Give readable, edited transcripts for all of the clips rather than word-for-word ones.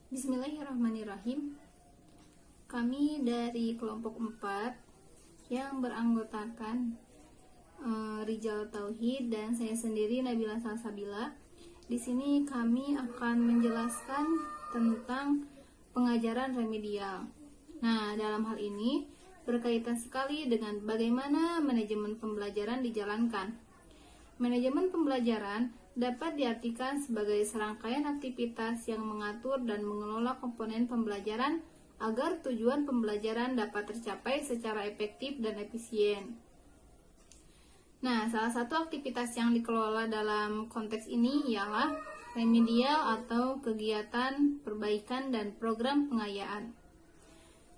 Bismillahirrahmanirrahim. Kami dari kelompok 4 yang beranggotakan Rijal Tauhid dan saya sendiri Nabila Salsabila. Di sini kami akan menjelaskan tentang pengajaran remedial. Nah, dalam hal ini berkaitan sekali dengan bagaimana manajemen pembelajaran dijalankan. Manajemen pembelajaran dapat diartikan sebagai serangkaian aktivitas yang mengatur dan mengelola komponen pembelajaran agar tujuan pembelajaran dapat tercapai secara efektif dan efisien. Nah, salah satu aktivitas yang dikelola dalam konteks ini ialah remedial atau kegiatan perbaikan dan program pengayaan.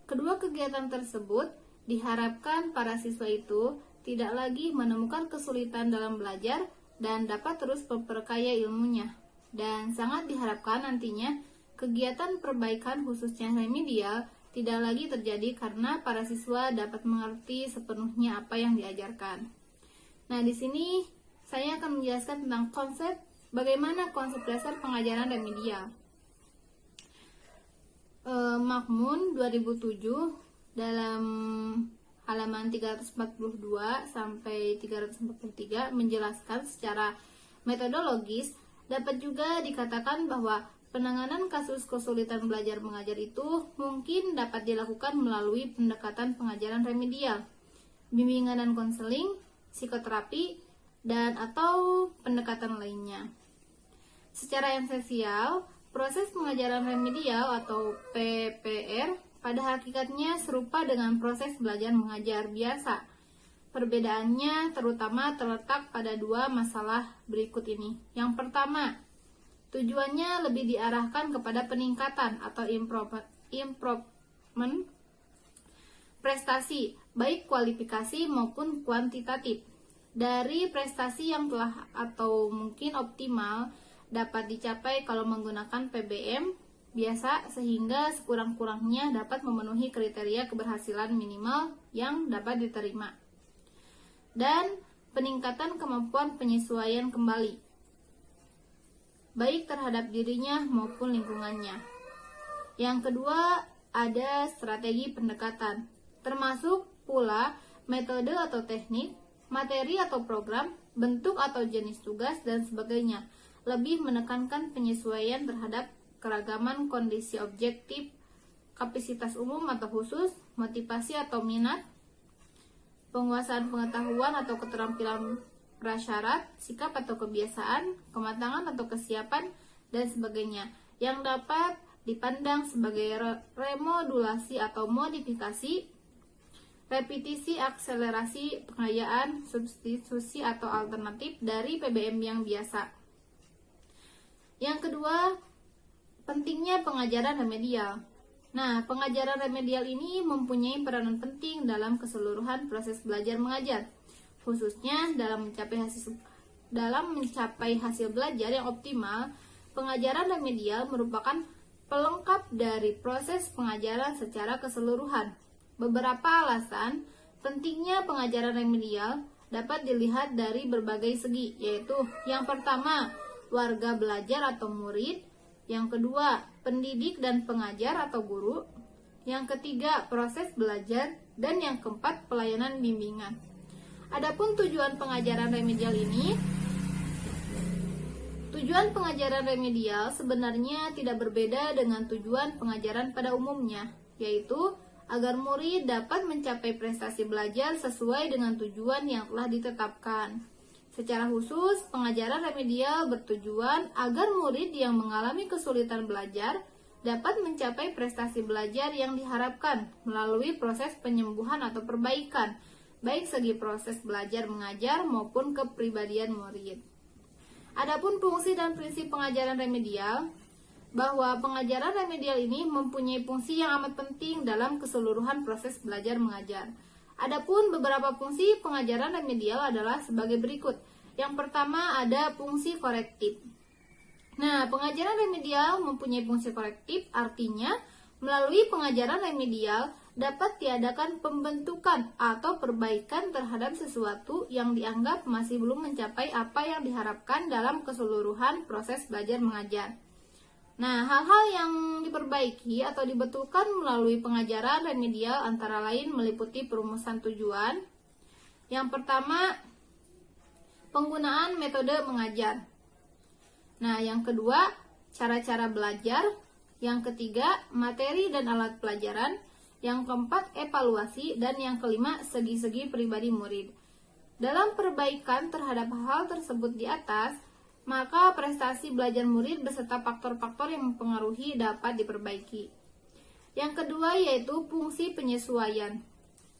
Kedua kegiatan tersebut diharapkan para siswa itu tidak lagi menemukan kesulitan dalam belajar dan dapat terus memperkaya ilmunya. Dan sangat diharapkan nantinya kegiatan perbaikan khususnya remedial tidak lagi terjadi karena para siswa dapat mengerti sepenuhnya apa yang diajarkan. Nah, di sini saya akan menjelaskan tentang bagaimana konsep dasar pengajaran remedial. Makmun 2007 dalam halaman 342 sampai 343 menjelaskan secara metodologis dapat juga dikatakan bahwa penanganan kasus kesulitan belajar mengajar itu mungkin dapat dilakukan melalui pendekatan pengajaran remedial, bimbingan dan konseling, psikoterapi, dan atau pendekatan lainnya. Secara esensial, proses pengajaran remedial atau PPR pada hakikatnya serupa dengan proses belajar mengajar biasa. Perbedaannya terutama terletak pada dua masalah berikut ini. Yang pertama, tujuannya lebih diarahkan kepada peningkatan atau improvement prestasi, baik kualifikasi maupun kuantitatif. Dari prestasi yang telah atau mungkin optimal dapat dicapai kalau menggunakan PBM biasa sehingga sekurang-kurangnya dapat memenuhi kriteria keberhasilan minimal yang dapat diterima. Dan peningkatan kemampuan penyesuaian kembali, baik terhadap dirinya maupun lingkungannya. Yang kedua, ada strategi pendekatan, termasuk pula metode atau teknik, materi atau program, bentuk atau jenis tugas, dan sebagainya. Lebih menekankan penyesuaian terhadap keragaman kondisi objektif, kapasitas umum atau khusus, motivasi atau minat, penguasaan pengetahuan atau keterampilan prasyarat, sikap atau kebiasaan, kematangan atau kesiapan, dan sebagainya, yang dapat dipandang sebagai remodulasi atau modifikasi, repetisi, akselerasi, pengayaan, substitusi atau alternatif dari PBM yang biasa. Yang kedua, pentingnya pengajaran remedial. Nah, pengajaran remedial ini mempunyai peranan penting dalam keseluruhan proses belajar mengajar, khususnya dalam mencapai hasil belajar yang optimal. Pengajaran remedial merupakan pelengkap dari proses pengajaran secara keseluruhan. Beberapa alasan pentingnya pengajaran remedial dapat dilihat dari berbagai segi, yaitu yang pertama, warga belajar atau murid. Yang kedua, pendidik dan pengajar atau guru. Yang ketiga, proses belajar. Dan yang keempat, pelayanan bimbingan. Adapun tujuan pengajaran remedial ini, tujuan pengajaran remedial sebenarnya tidak berbeda dengan tujuan pengajaran pada umumnya, yaitu agar murid dapat mencapai prestasi belajar sesuai dengan tujuan yang telah ditetapkan. Secara khusus, pengajaran remedial bertujuan agar murid yang mengalami kesulitan belajar dapat mencapai prestasi belajar yang diharapkan melalui proses penyembuhan atau perbaikan, baik segi proses belajar mengajar maupun kepribadian murid. Adapun fungsi dan prinsip pengajaran remedial, bahwa pengajaran remedial ini mempunyai fungsi yang amat penting dalam keseluruhan proses belajar mengajar. Adapun beberapa fungsi pengajaran remedial adalah sebagai berikut. Yang pertama, ada fungsi korektif. Nah, pengajaran remedial mempunyai fungsi korektif, artinya melalui pengajaran remedial dapat diadakan pembentukan atau perbaikan terhadap sesuatu yang dianggap masih belum mencapai apa yang diharapkan dalam keseluruhan proses belajar mengajar. Nah, hal-hal yang diperbaiki atau dibetulkan melalui pengajaran remedial antara lain meliputi perumusan tujuan. Yang pertama, penggunaan metode mengajar. Nah, yang kedua, cara-cara belajar. Yang ketiga, materi dan alat pelajaran. Yang keempat, evaluasi. Dan yang kelima, segi-segi pribadi murid. Dalam perbaikan terhadap hal tersebut di atas, maka prestasi belajar murid beserta faktor-faktor yang mempengaruhi dapat diperbaiki. Yang kedua yaitu fungsi penyesuaian.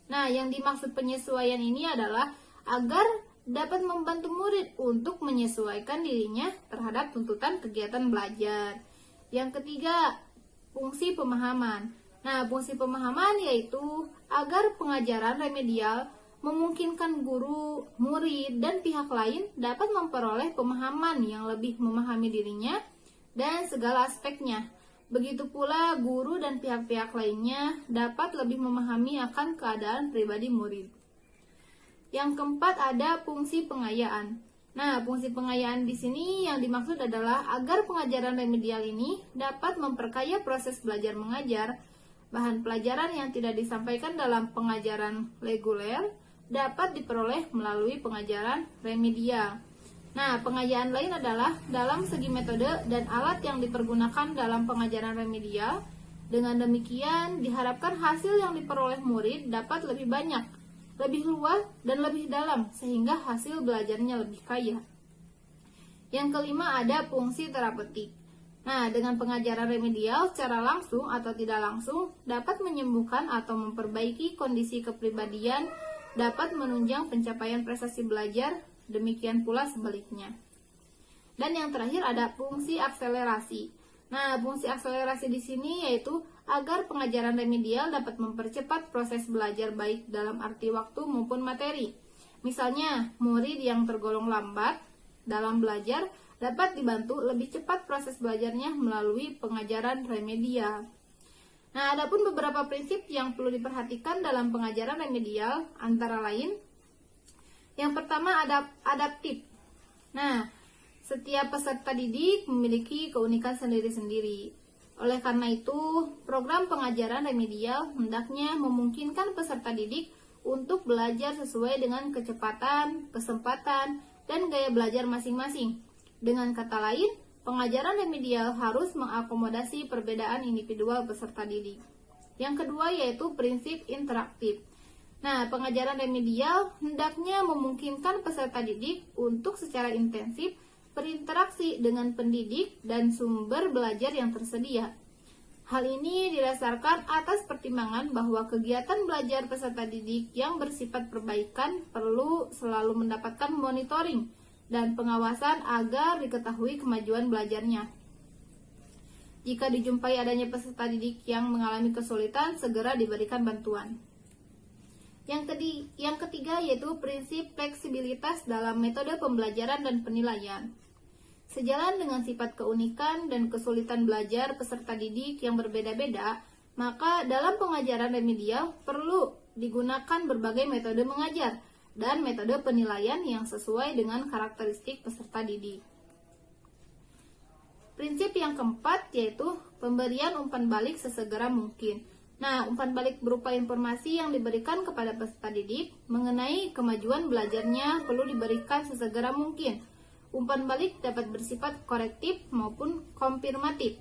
Nah, yang dimaksud penyesuaian ini adalah agar dapat membantu murid untuk menyesuaikan dirinya terhadap tuntutan kegiatan belajar. Yang ketiga, fungsi pemahaman. Nah, fungsi pemahaman yaitu agar pengajaran remedial memungkinkan guru, murid, dan pihak lain dapat memperoleh pemahaman yang lebih memahami dirinya dan segala aspeknya. Begitu pula guru dan pihak-pihak lainnya dapat lebih memahami akan keadaan pribadi murid. Yang keempat ada fungsi pengayaan. Nah, fungsi pengayaan di sini yang dimaksud adalah agar pengajaran remedial ini dapat memperkaya proses belajar mengajar. Bahan pelajaran yang tidak disampaikan dalam pengajaran reguler dapat diperoleh melalui pengajaran remedial. Nah, pengayaan lain adalah dalam segi metode dan alat yang dipergunakan dalam pengajaran remedial. Dengan demikian, diharapkan hasil yang diperoleh murid dapat lebih banyak, lebih luas, dan lebih dalam, sehingga hasil belajarnya lebih kaya. Yang kelima ada fungsi terapeutik. Nah, dengan pengajaran remedial secara langsung atau tidak langsung dapat menyembuhkan atau memperbaiki kondisi kepribadian, dapat menunjang pencapaian prestasi belajar, demikian pula sebaliknya. Dan yang terakhir ada fungsi akselerasi. Nah, fungsi akselerasi di sini yaitu agar pengajaran remedial dapat mempercepat proses belajar baik dalam arti waktu maupun materi. Misalnya, murid yang tergolong lambat dalam belajar dapat dibantu lebih cepat proses belajarnya melalui pengajaran remedial. Nah, adapun beberapa prinsip yang perlu diperhatikan dalam pengajaran remedial antara lain, yang pertama adaptif. Nah, setiap peserta didik memiliki keunikan sendiri-sendiri. Oleh karena itu, program pengajaran remedial hendaknya memungkinkan peserta didik untuk belajar sesuai dengan kecepatan, kesempatan, dan gaya belajar masing-masing. Dengan kata lain, pengajaran remedial harus mengakomodasi perbedaan individual peserta didik. Yang kedua yaitu prinsip interaktif. Nah, pengajaran remedial hendaknya memungkinkan peserta didik untuk secara intensif berinteraksi dengan pendidik dan sumber belajar yang tersedia. Hal ini didasarkan atas pertimbangan bahwa kegiatan belajar peserta didik yang bersifat perbaikan perlu selalu mendapatkan monitoring dan pengawasan agar diketahui kemajuan belajarnya. Jika dijumpai adanya peserta didik yang mengalami kesulitan, segera diberikan bantuan. Yang ketiga yaitu prinsip fleksibilitas dalam metode pembelajaran dan penilaian. Sejalan dengan sifat keunikan dan kesulitan belajar peserta didik yang berbeda-beda, maka dalam pengajaran remedial perlu digunakan berbagai metode mengajar dan metode penilaian yang sesuai dengan karakteristik peserta didik. Prinsip yang keempat yaitu pemberian umpan balik sesegera mungkin. Nah, umpan balik berupa informasi yang diberikan kepada peserta didik mengenai kemajuan belajarnya perlu diberikan sesegera mungkin. Umpan balik dapat bersifat korektif maupun konfirmatif.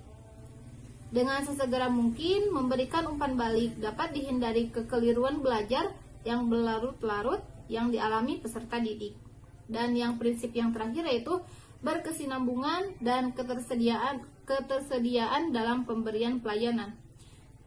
Dengan sesegera mungkin, memberikan umpan balik dapat dihindari kekeliruan belajar yang berlarut-larut yang dialami peserta didik. Dan yang prinsip yang terakhir yaitu berkesinambungan dan ketersediaan dalam pemberian pelayanan.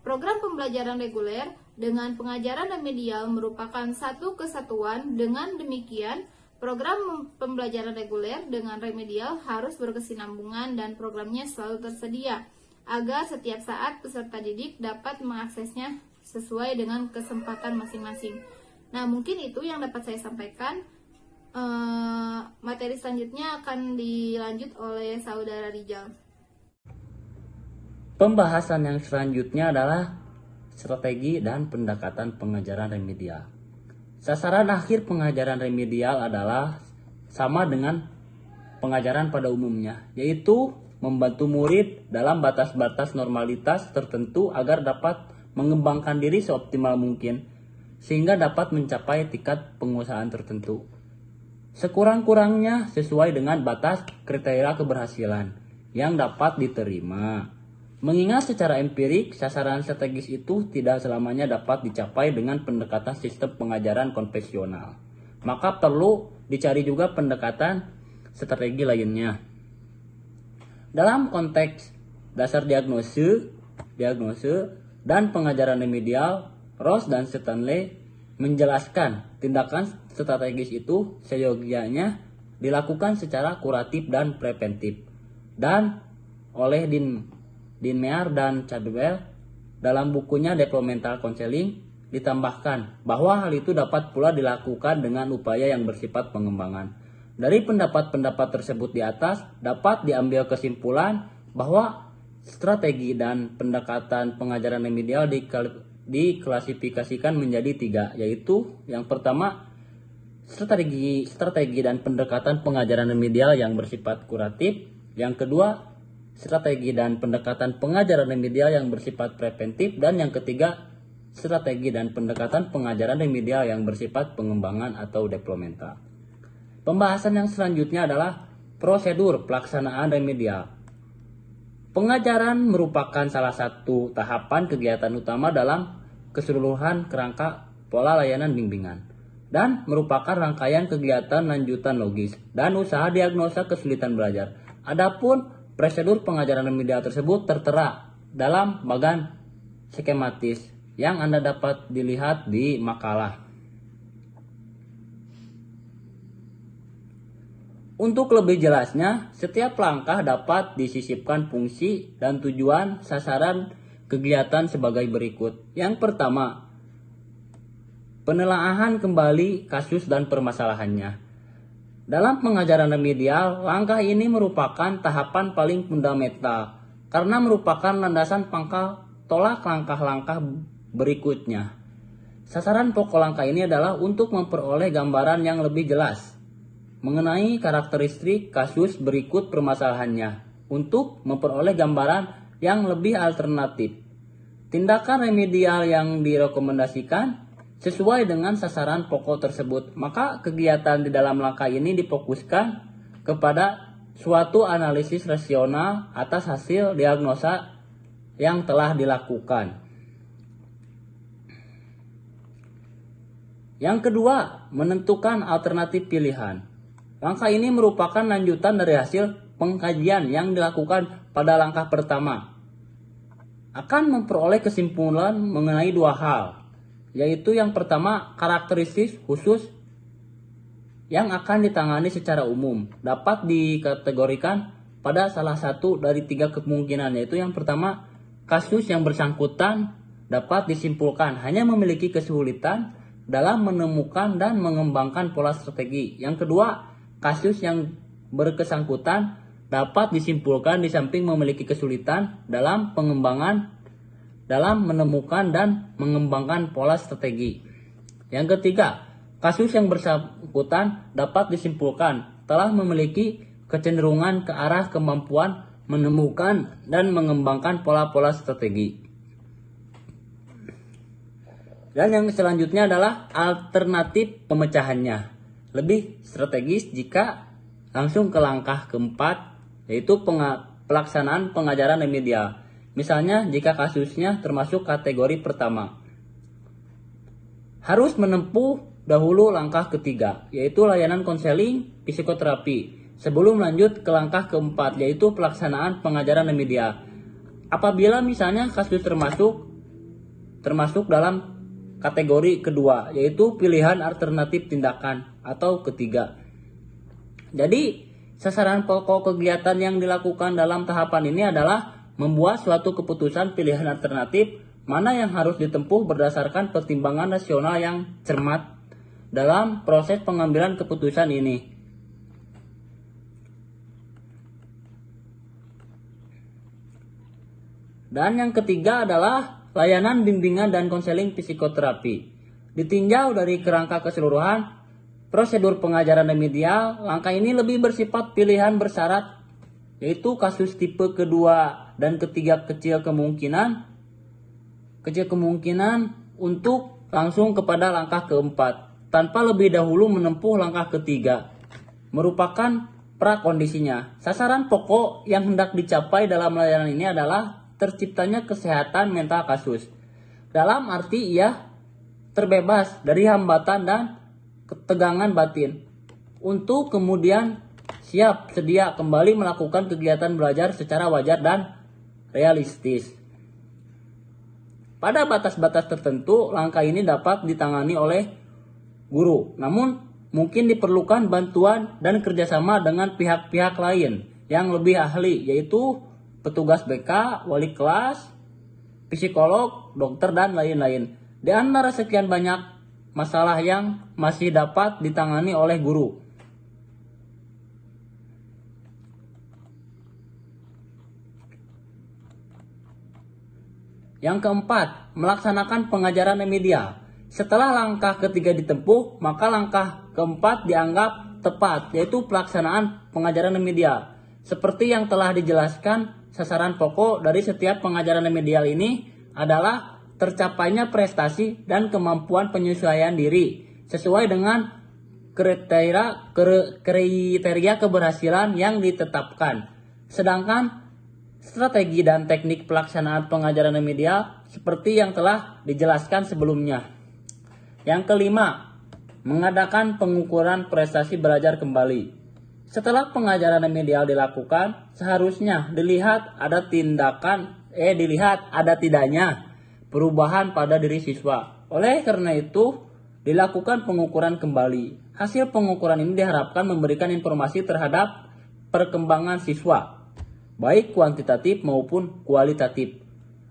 Program pembelajaran reguler dengan pengajaran remedial merupakan satu kesatuan. Dengan demikian, program pembelajaran reguler dengan remedial harus berkesinambungan dan programnya selalu tersedia agar setiap saat peserta didik dapat mengaksesnya sesuai dengan kesempatan masing-masing. Nah, mungkin itu yang dapat saya sampaikan. Materi selanjutnya akan dilanjut oleh Saudara Rijal. Pembahasan yang selanjutnya adalah strategi dan pendekatan pengajaran remedial. Sasaran akhir pengajaran remedial adalah sama dengan pengajaran pada umumnya, yaitu membantu murid dalam batas-batas normalitas tertentu agar dapat mengembangkan diri seoptimal mungkin, sehingga dapat mencapai tingkat penguasaan tertentu. Sekurang-kurangnya sesuai dengan batas kriteria keberhasilan yang dapat diterima. Mengingat secara empirik, sasaran strategis itu tidak selamanya dapat dicapai dengan pendekatan sistem pengajaran konvensional. Maka perlu dicari juga pendekatan strategi lainnya. Dalam konteks dasar diagnose dan pengajaran remedial, Ross dan Stanley menjelaskan tindakan strategis itu seyogianya dilakukan secara kuratif dan preventif. Dan oleh Dean Meyer dan Chadwell dalam bukunya Developmental Counseling ditambahkan bahwa hal itu dapat pula dilakukan dengan upaya yang bersifat pengembangan. Dari pendapat-pendapat tersebut di atas dapat diambil kesimpulan bahwa strategi dan pendekatan pengajaran remedial diklasifikasikan menjadi 3, yaitu yang pertama strategi dan pendekatan pengajaran remedial yang bersifat kuratif, yang kedua strategi dan pendekatan pengajaran remedial yang bersifat preventif, dan yang ketiga strategi dan pendekatan pengajaran remedial yang bersifat pengembangan atau developmental. Pembahasan yang selanjutnya adalah prosedur pelaksanaan remedial. Pengajaran merupakan salah satu tahapan kegiatan utama dalam keseluruhan kerangka pola layanan bimbingan dan merupakan rangkaian kegiatan lanjutan logis dan usaha diagnosa kesulitan belajar. Adapun prosedur pengajaran remedial tersebut tertera dalam bagan skematis yang Anda dapat dilihat di makalah. Untuk lebih jelasnya, setiap langkah dapat disisipkan fungsi dan tujuan sasaran kegiatan sebagai berikut. Yang pertama, penelaahan kembali kasus dan permasalahannya. Dalam pengajaran remedial, langkah ini merupakan tahapan paling fundamental karena merupakan landasan pangkal tolak langkah-langkah berikutnya. Sasaran pokok langkah ini adalah untuk memperoleh gambaran yang lebih jelas mengenai karakteristik kasus berikut permasalahannya untuk memperoleh gambaran yang lebih alternatif. Tindakan remedial yang direkomendasikan sesuai dengan sasaran pokok tersebut, maka kegiatan di dalam langkah ini difokuskan kepada suatu analisis rasional atas hasil diagnosa yang telah dilakukan. Yang kedua, menentukan alternatif pilihan. Langkah ini merupakan lanjutan dari hasil pengkajian yang dilakukan pada langkah pertama. Akan memperoleh kesimpulan mengenai 2 hal, yaitu yang pertama, karakteristik khusus yang akan ditangani secara umum dapat dikategorikan pada salah satu dari 3 kemungkinan, yaitu yang pertama, kasus yang bersangkutan dapat disimpulkan hanya memiliki kesulitan dalam menemukan dan mengembangkan pola strategi. Yang kedua, kasus yang berkesangkutan dapat disimpulkan di samping memiliki kesulitan dalam menemukan dan mengembangkan pola strategi. Yang ketiga, kasus yang bersangkutan dapat disimpulkan telah memiliki kecenderungan ke arah kemampuan menemukan dan mengembangkan pola-pola strategi. Dan yang selanjutnya adalah alternatif pemecahannya. Lebih strategis jika langsung ke langkah keempat, yaitu pelaksanaan pengajaran remedial. Misalnya jika kasusnya termasuk kategori pertama, harus menempuh dahulu langkah ketiga, yaitu layanan konseling psikoterapi, sebelum lanjut ke langkah keempat, yaitu pelaksanaan pengajaran remedial. Apabila misalnya kasus termasuk dalam kategori kedua, yaitu pilihan alternatif tindakan atau ketiga. Jadi, sasaran pokok kegiatan yang dilakukan dalam tahapan ini adalah membuat suatu keputusan pilihan alternatif mana yang harus ditempuh berdasarkan pertimbangan rasional yang cermat dalam proses pengambilan keputusan ini. Dan yang ketiga adalah layanan bimbingan dan konseling psikoterapi. Ditinjau dari kerangka keseluruhan prosedur pengajaran remedial, langkah ini lebih bersifat pilihan bersyarat yaitu kasus tipe kedua dan ketiga kecil kemungkinan untuk langsung kepada langkah keempat tanpa lebih dahulu menempuh langkah ketiga, merupakan prakondisinya. Sasaran pokok yang hendak dicapai dalam layanan ini adalah terciptanya kesehatan mental kasus, dalam arti ia terbebas dari hambatan dan ketegangan batin, untuk kemudian siap sedia kembali melakukan kegiatan belajar secara wajar dan realistis. Pada batas-batas tertentu, langkah ini dapat ditangani oleh guru, namun mungkin diperlukan bantuan dan kerjasama dengan pihak-pihak lain yang lebih ahli, yaitu petugas BK, wali kelas, psikolog, dokter, dan lain-lain. Di antara sekian banyak masalah yang masih dapat ditangani oleh guru. Yang keempat, melaksanakan pengajaran remedial. Setelah langkah ketiga ditempuh, maka langkah keempat dianggap tepat, yaitu pelaksanaan pengajaran remedial. Seperti yang telah dijelaskan, sasaran pokok dari setiap pengajaran remedial ini adalah tercapainya prestasi dan kemampuan penyesuaian diri sesuai dengan kriteria keberhasilan yang ditetapkan. Sedangkan strategi dan teknik pelaksanaan pengajaran remedial seperti yang telah dijelaskan sebelumnya. Yang kelima, mengadakan pengukuran prestasi belajar kembali. Setelah pengajaran remedial dilakukan, seharusnya dilihat ada tidaknya perubahan pada diri siswa. Oleh karena itu, dilakukan pengukuran kembali. Hasil pengukuran ini diharapkan memberikan informasi terhadap perkembangan siswa, baik kuantitatif maupun kualitatif.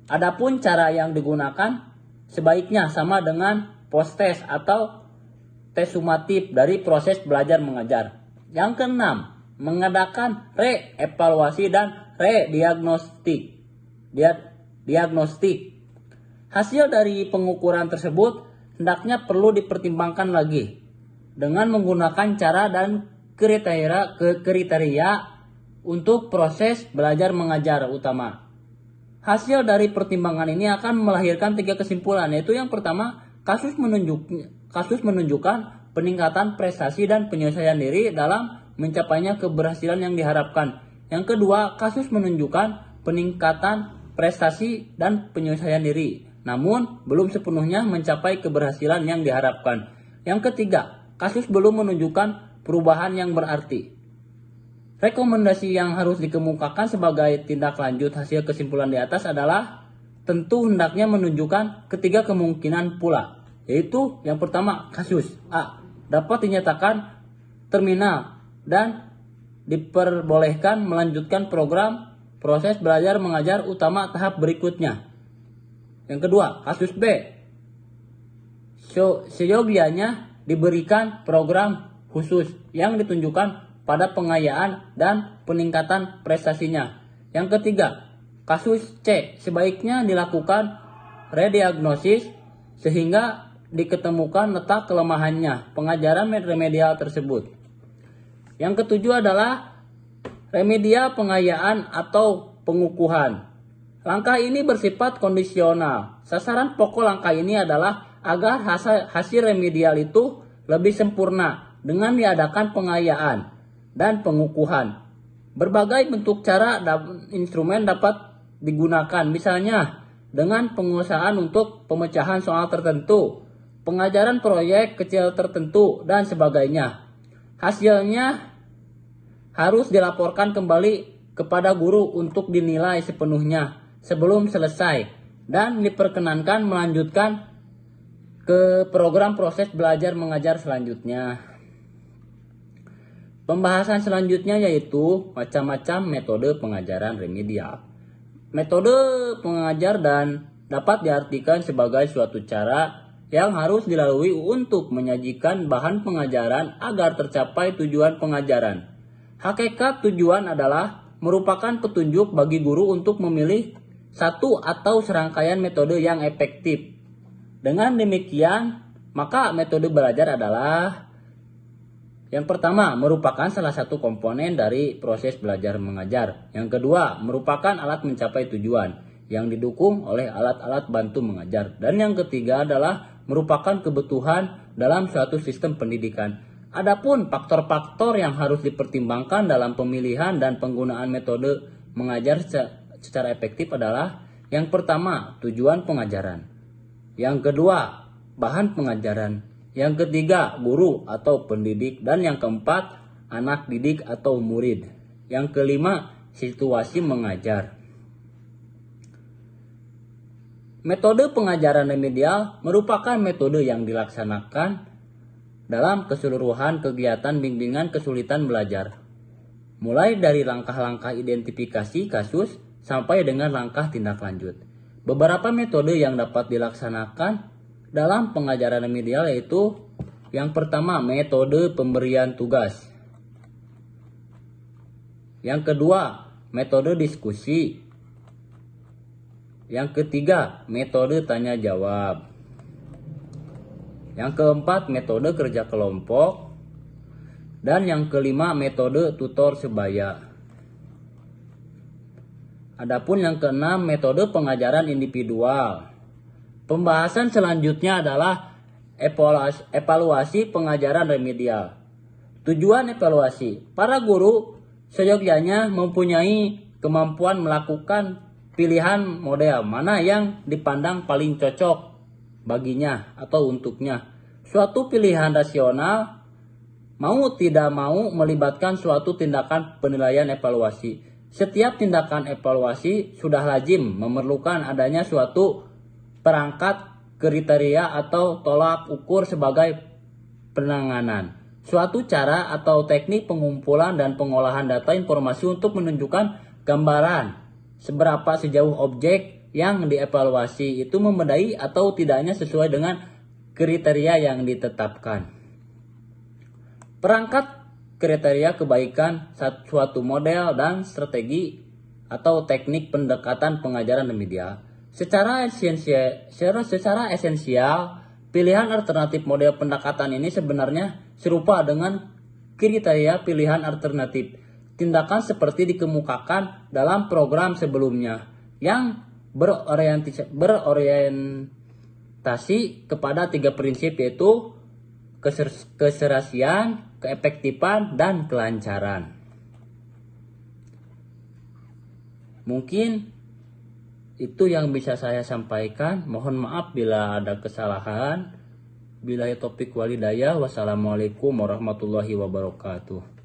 Adapun cara yang digunakan sebaiknya sama dengan post-test atau tes sumatif dari proses belajar mengajar. Yang keenam, mengadakan re-evaluasi dan re-diagnostik. Hasil dari pengukuran tersebut hendaknya perlu dipertimbangkan lagi dengan menggunakan cara dan kriteria untuk proses belajar mengajar utama. Hasil dari pertimbangan ini akan melahirkan 3 kesimpulan, yaitu yang pertama, kasus menunjukkan peningkatan prestasi dan penyelesaian diri dalam mencapainya keberhasilan yang diharapkan. Yang kedua, kasus menunjukkan peningkatan prestasi dan penyelesaian diri, namun belum sepenuhnya mencapai keberhasilan yang diharapkan. Yang ketiga, kasus belum menunjukkan perubahan yang berarti. Rekomendasi yang harus dikemukakan sebagai tindak lanjut hasil kesimpulan di atas adalah tentu hendaknya menunjukkan ketiga kemungkinan pula, yaitu yang pertama, kasus A dapat dinyatakan terminal dan diperbolehkan melanjutkan program proses belajar mengajar utama tahap berikutnya. Yang kedua, kasus B seyogianya diberikan program khusus yang ditunjukkan pada pengayaan dan peningkatan prestasinya. Yang ketiga, kasus C sebaiknya dilakukan rediagnosis sehingga diketemukan letak kelemahannya pengajaran remedial tersebut. Yang ketujuh adalah remedial pengayaan atau pengukuhan. Langkah ini bersifat kondisional. Sasaran pokok langkah ini adalah agar hasil remedial itu lebih sempurna dengan diadakan pengayaan dan pengukuhan. Berbagai bentuk cara dan instrumen dapat digunakan, misalnya dengan pengusahaan untuk pemecahan soal tertentu, pengajaran proyek kecil tertentu, dan sebagainya. Hasilnya harus dilaporkan kembali kepada guru untuk dinilai sepenuhnya sebelum selesai dan diperkenankan melanjutkan ke program proses belajar mengajar selanjutnya. Pembahasan selanjutnya yaitu macam-macam metode pengajaran remedial. Metode pengajar dan dapat diartikan sebagai suatu cara yang harus dilalui untuk menyajikan bahan pengajaran agar tercapai tujuan pengajaran. Hakikat tujuan adalah merupakan petunjuk bagi guru untuk memilih satu atau serangkaian metode yang efektif. Dengan demikian, maka metode belajar adalah Yang pertama, merupakan salah satu komponen dari proses belajar mengajar. Yang kedua, merupakan alat mencapai tujuan yang didukung oleh alat-alat bantu mengajar. Dan yang ketiga adalah merupakan kebutuhan dalam suatu sistem pendidikan. Adapun faktor-faktor yang harus dipertimbangkan dalam pemilihan dan penggunaan metode mengajar secara efektif adalah yang pertama, tujuan pengajaran. Yang kedua, bahan pengajaran. Yang ketiga, guru atau pendidik. Dan yang keempat, anak didik atau murid. Yang kelima, situasi mengajar. Metode pengajaran remedial merupakan metode yang dilaksanakan dalam keseluruhan kegiatan bimbingan kesulitan belajar. Mulai dari langkah-langkah identifikasi kasus sampai dengan langkah tindak lanjut. Beberapa metode yang dapat dilaksanakan dalam pengajaran remedial yaitu yang pertama, metode pemberian tugas. Yang kedua, metode diskusi. Yang ketiga, metode tanya jawab. Yang keempat, metode kerja kelompok. Dan yang kelima, metode tutor sebaya. Adapun yang keenam, metode pengajaran individual. Pembahasan selanjutnya adalah evaluasi pengajaran remedial. Tujuan evaluasi, para guru seyogyanya mempunyai kemampuan melakukan pilihan model mana yang dipandang paling cocok baginya atau untuknya. Suatu pilihan rasional mau tidak mau melibatkan suatu tindakan penilaian evaluasi. Setiap tindakan evaluasi sudah lazim memerlukan adanya suatu perangkat kriteria atau tolak ukur sebagai penanganan. Suatu cara atau teknik pengumpulan dan pengolahan data informasi untuk menunjukkan gambaran seberapa sejauh objek yang dievaluasi itu memadai atau tidaknya sesuai dengan kriteria yang ditetapkan. Perangkat kriteria kebaikan suatu model dan strategi atau teknik pendekatan pengajaran remedial. Secara esensial, pilihan alternatif model pendekatan ini sebenarnya serupa dengan kriteria pilihan alternatif tindakan seperti dikemukakan dalam program sebelumnya yang berorientasi kepada 3 prinsip yaitu keserasian, keefektifan, dan kelancaran. Mungkin itu yang bisa saya sampaikan. Mohon maaf bila ada kesalahan. Billahi taufik walhidayah. Wassalamualaikum warahmatullahi wabarakatuh.